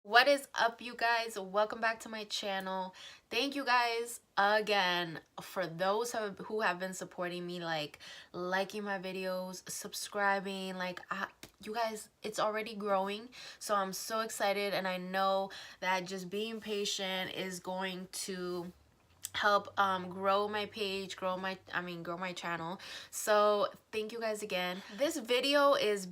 What is up, you guys? Welcome back to my channel. Thank you guys again for those who have been supporting me, like liking my videos, subscribing. You guys, it's already growing, so I'm so excited, and I know that just being patient is going to help grow my page, grow my channel. So thank you guys again. This video is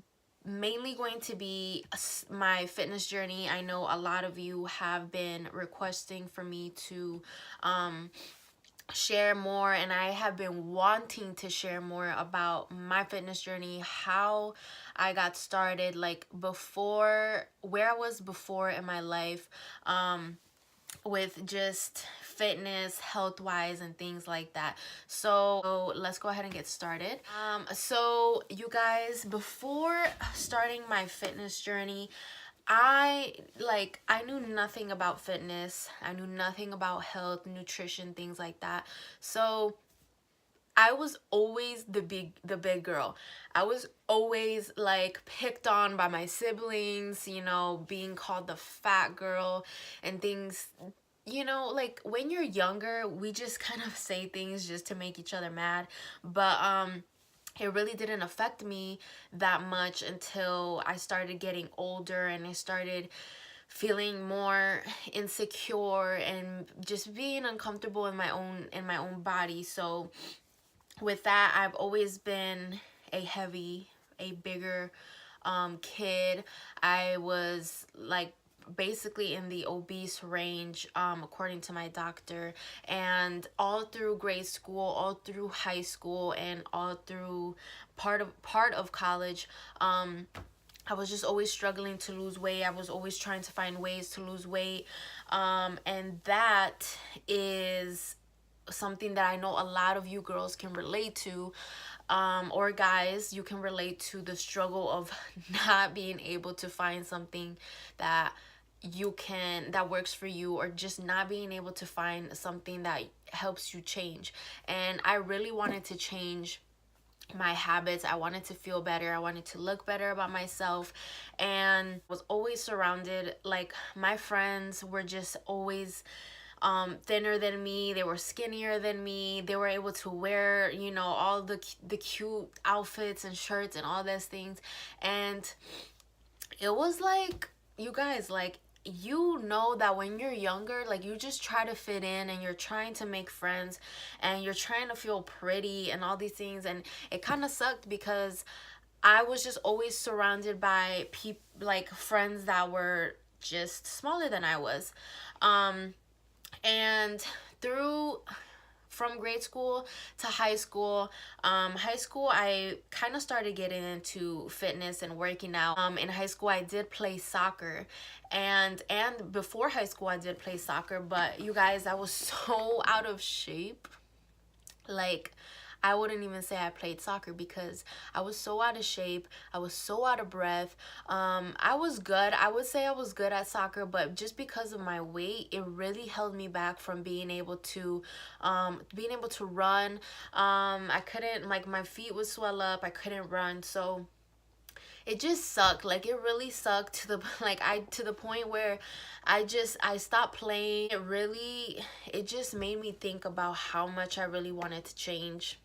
mainly going to be my fitness journey. I know a lot of you have been requesting for me to share more, and I have been wanting to share more about my fitness journey, how I got started, like before, where I was before in my life, with just fitness, health wise, and things like that. So let's go ahead and get started. So you guys, before starting my fitness journey, I knew nothing about fitness. I knew nothing about health, nutrition, things like that. So I was always the big girl. I was always like picked on by my siblings, being called the fat girl and things. Like when you're younger, we just kind of say things just to make each other mad. But it really didn't affect me that much until I started getting older and I started feeling more insecure and just being uncomfortable in my own body. So with that, I've always been a bigger kid. I was like basically in the obese range, according to my doctor, and all through grade school, all through high school, and all through part of college. I was just always struggling to lose weight. I was always trying to find ways to lose weight, and that is something that I know a lot of you girls can relate to, or guys, you can relate to the struggle of not being able to find something that that works for you, or just not being able to find something that helps you change. And I really wanted to change my habits. I wanted to feel better. I wanted to look better about myself, and was always surrounded, like my friends were just always thinner than me. They were skinnier than me. They were able to wear, all the cute outfits and shirts and all those things. And it was like, you guys, like, that when you're younger, like, you just try to fit in, and you're trying to make friends, and you're trying to feel pretty and all these things. And it kind of sucked because I was just always surrounded by people, like friends that were just smaller than I was. And through from grade school to high school I kind of started getting into fitness and working out. In high school I did play soccer, and before high school I did play soccer, but you guys, I was so out of shape. Like, I wouldn't even say I played soccer because I was so out of shape. I was so out of breath. I was good. I would say I was good at soccer, but just because of my weight, it really held me back from being able to run. I couldn't, like, my feet would swell up. I couldn't run. So it just sucked. Like, it really sucked to the to the point where I stopped playing. It just made me think about how much I really wanted to change,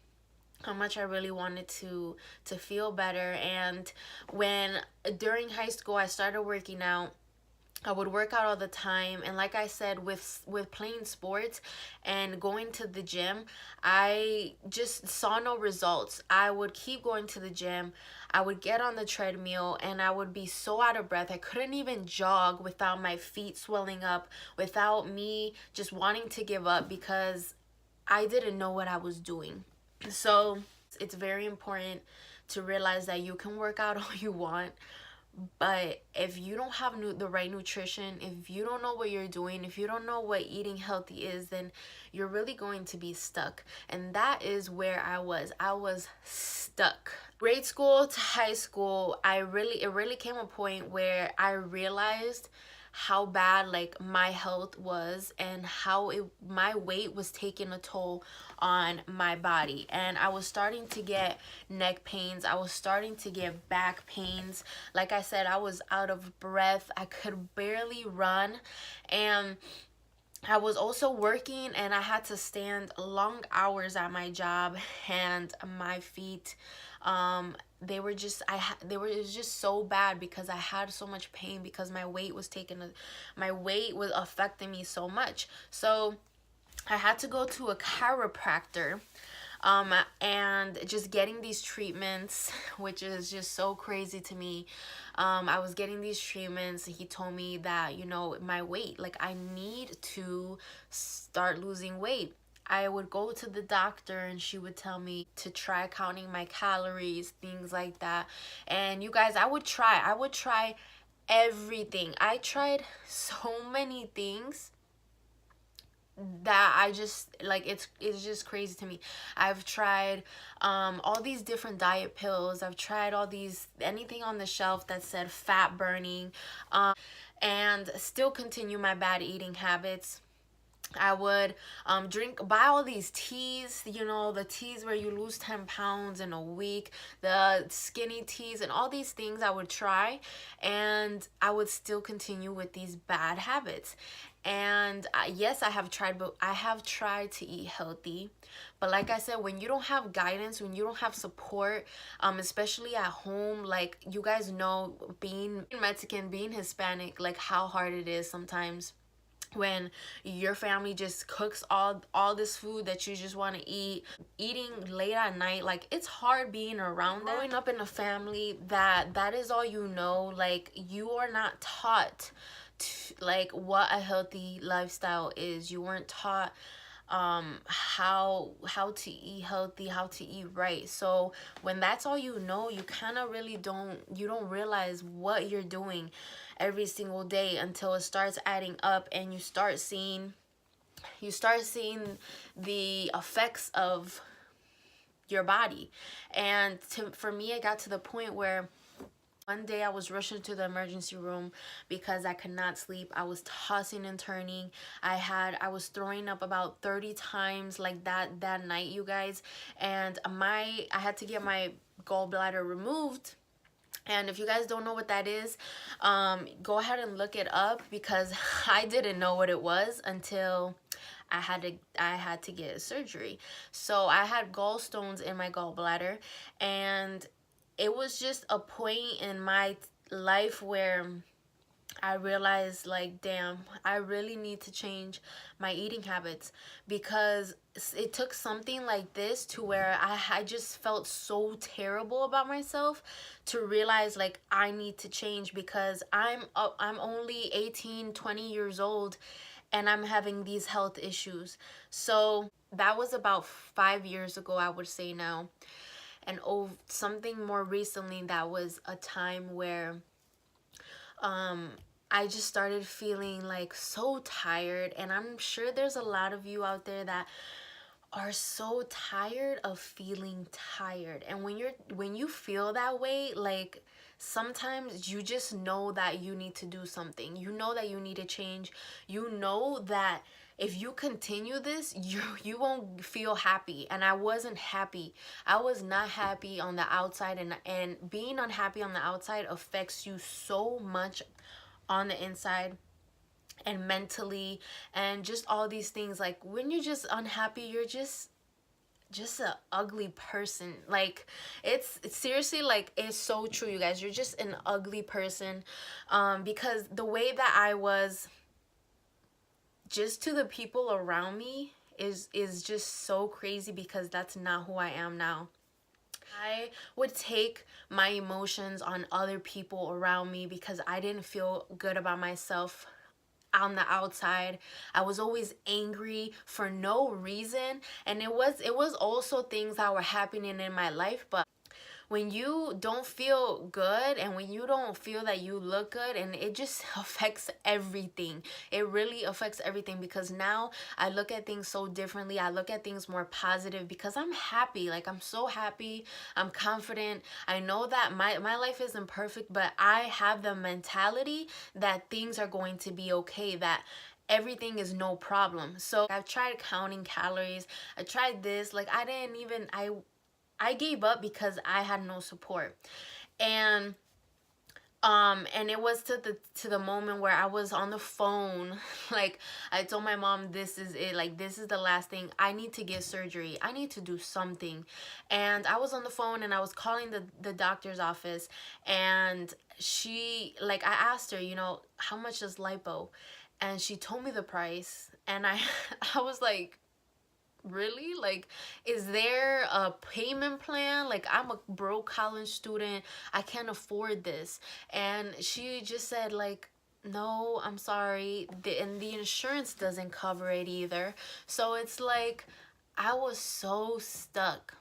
how much I really wanted to feel better. And when during high school I started working out, I would work out all the time. And like I said, with playing sports and going to the gym, I just saw no results. I would keep going to the gym. I would get on the treadmill and I would be so out of breath. I couldn't even jog without my feet swelling up, without me just wanting to give up because I didn't know what I was doing. So it's very important to realize that you can work out all you want, but if you don't have the right nutrition, if you don't know what you're doing, if you don't know what eating healthy is, then you're really going to be stuck. And that is where I was. I was stuck. Grade school to high school, it really came a point where I realized how bad like my health was, and how my weight was taking a toll on my body. And I was starting to get neck pains, I was starting to get back pains. Like I said, I was out of breath, I could barely run. And I was also working, and I had to stand long hours at my job, and my feet, they were just, it was just so bad because I had so much pain, because my weight was my weight was affecting me so much. So I had to go to a chiropractor, and just getting these treatments, which is just so crazy to me. I was getting these treatments. He told me that, you know, my weight, like I need to start losing weight. I would go to the doctor, and she would tell me to try counting my calories, things like that. And you guys, I would try everything. I tried so many things that I just like, it's just crazy to me. I've tried all these different diet pills. I've tried all these, anything on the shelf that said fat burning, and still continue my bad eating habits. I would buy all these teas, you know, the teas where you lose 10 pounds in a week, the skinny teas, and all these things I would try, and I would still continue with these bad habits. And yes, I have tried, but I have tried to eat healthy. But like I said, when you don't have guidance, when you don't have support, especially at home, like you guys know, being Mexican, being Hispanic, like how hard it is sometimes when your family just cooks all this food that you just want to eat, eating late at night. Like it's hard being around that. Growing up in a family that is all you know, like you are not taught like what a healthy lifestyle is. You weren't taught how to eat healthy, how to eat right. So when that's all you know, you kind of really don't realize what you're doing every single day until it starts adding up, and you start seeing the effects of your body. And for me, it got to the point where one day I was rushing to the emergency room because I could not sleep. I was tossing and turning. I was throwing up about 30 times like that night, you guys. And I had to get my gallbladder removed. And if you guys don't know what that is, go ahead and look it up, because I didn't know what it was until I had to get surgery. So I had gallstones in my gallbladder, and it was just a point in my life where I realized, like, damn, I really need to change my eating habits, because it took something like this to where I just felt so terrible about myself to realize, like, I need to change, because I'm only 18, 20 years old, and I'm having these health issues. So that was about 5 years ago, I would say now. And something more recently, that was a time where I just started feeling like so tired. And I'm sure there's a lot of you out there that are so tired of feeling tired. And when you feel that way, like sometimes you just know that you need to do something. You know that you need to change. You know that if you continue this, you won't feel happy. And I wasn't happy. I was not happy on the outside, and being unhappy on the outside affects you so much on the inside and mentally, and just all these things. Like when you're just unhappy, you're just an ugly person. Like it's seriously, like, it's so true, you guys. You're just an ugly person, because the way that I was, just to the people around me, is just so crazy, because that's not who I am now. I would take my emotions on other people around me because I didn't feel good about myself on the outside. I was always angry for no reason, and it was also things that were happening in my life. But when you don't feel good and when you don't feel that you look good, and it just affects everything. It really affects everything, because now I look at things so differently. I look at things more positive because I'm happy. Like, I'm so happy. I'm confident. I know that my life isn't perfect, but I have the mentality that things are going to be okay, that everything is no problem. So I've tried counting calories. I tried this. Like, I gave up because I had no support. And and it was to the moment where I was on the phone. Like, I told my mom, this is it, like, this is the last thing. I need to get surgery. I need to do something. And I was on the phone and I was calling the doctor's office, and she, like, I asked her, you know, how much is lipo? And she told me the price, and I I was like, really? Like, is there a payment plan? Like, I'm a broke college student. I can't afford this. And she just said, like, no, I'm sorry. And the insurance doesn't cover it either. So it's like, I was so stuck.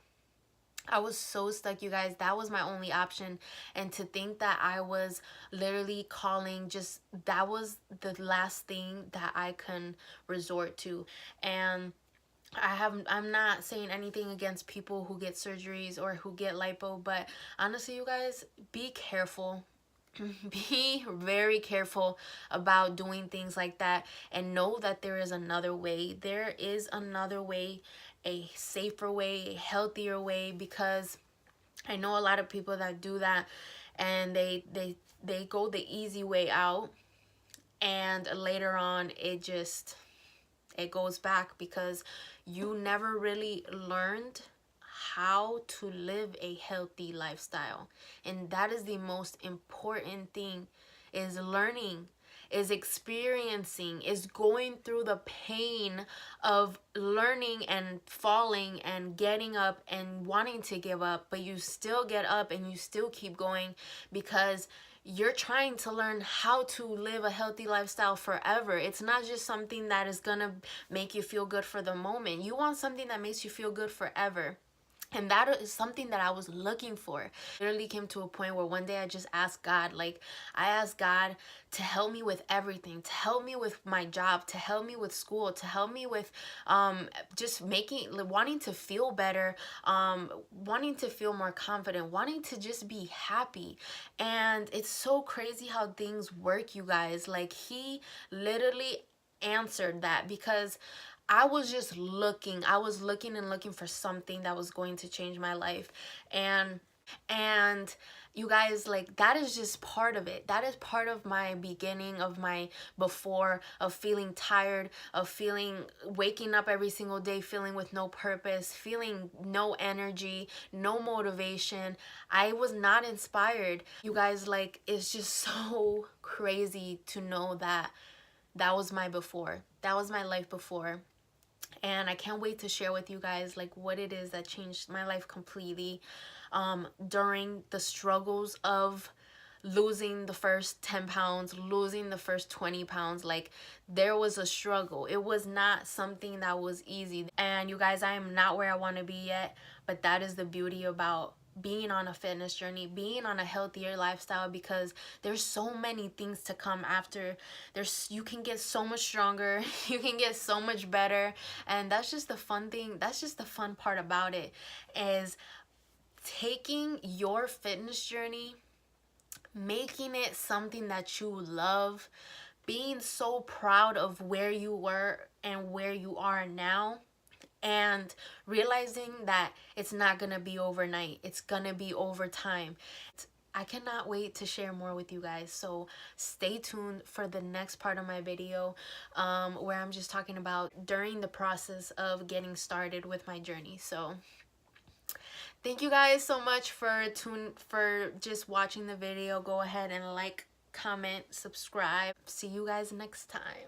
I was so stuck, you guys. That was my only option. And to think that I was literally calling, just, that was the last thing that I can resort to. And I'm not saying anything against people who get surgeries or who get lipo, but honestly, you guys, be careful. Be very careful about doing things like that, and know that there is another way. There is another way, a safer way, a healthier way, because I know a lot of people that do that, and they go the easy way out, and later on it goes back, because you never really learned how to live a healthy lifestyle. And that is the most important thing, is learning, is experiencing, is going through the pain of learning and falling and getting up and wanting to give up, but you still get up and you still keep going, because you're trying to learn how to live a healthy lifestyle forever. It's not just something that is gonna make you feel good for the moment. You want something that makes you feel good forever. And that is something that I was looking for. Literally came to a point where one day I just asked God, like, I asked God to help me with everything, to help me with my job, to help me with school, to help me with just wanting to feel better, wanting to feel more confident, wanting to just be happy. And it's so crazy how things work, you guys. Like, he literally answered that, because I was just looking. I was looking and looking for something that was going to change my life. And you guys, like, that is just part of it. That is part of my beginning, of my before, of feeling tired, of waking up every single day feeling with no purpose, feeling no energy, no motivation. I was not inspired. You guys, like, it's just so crazy to know that that was my before. That was my life before. And I can't wait to share with you guys, like, what it is that changed my life completely during the struggles of losing the first 10 pounds, losing the first 20 pounds. Like, there was a struggle. It was not something that was easy. And you guys, I am not where I want to be yet, but that is the beauty about being on a fitness journey, being on a healthier lifestyle, because there's so many things to come after. You can get so much stronger, you can get so much better. And that's just the fun thing. That's just the fun part about it, is taking your fitness journey, making it something that you love, being so proud of where you were and where you are now, and realizing that it's not gonna be overnight. It's gonna be over time. I cannot wait to share more with you guys, so stay tuned for the next part of my video, where I'm just talking about during the process of getting started with my journey. So thank you guys so much for just watching the video. Go ahead and like, comment, subscribe. See you guys next time.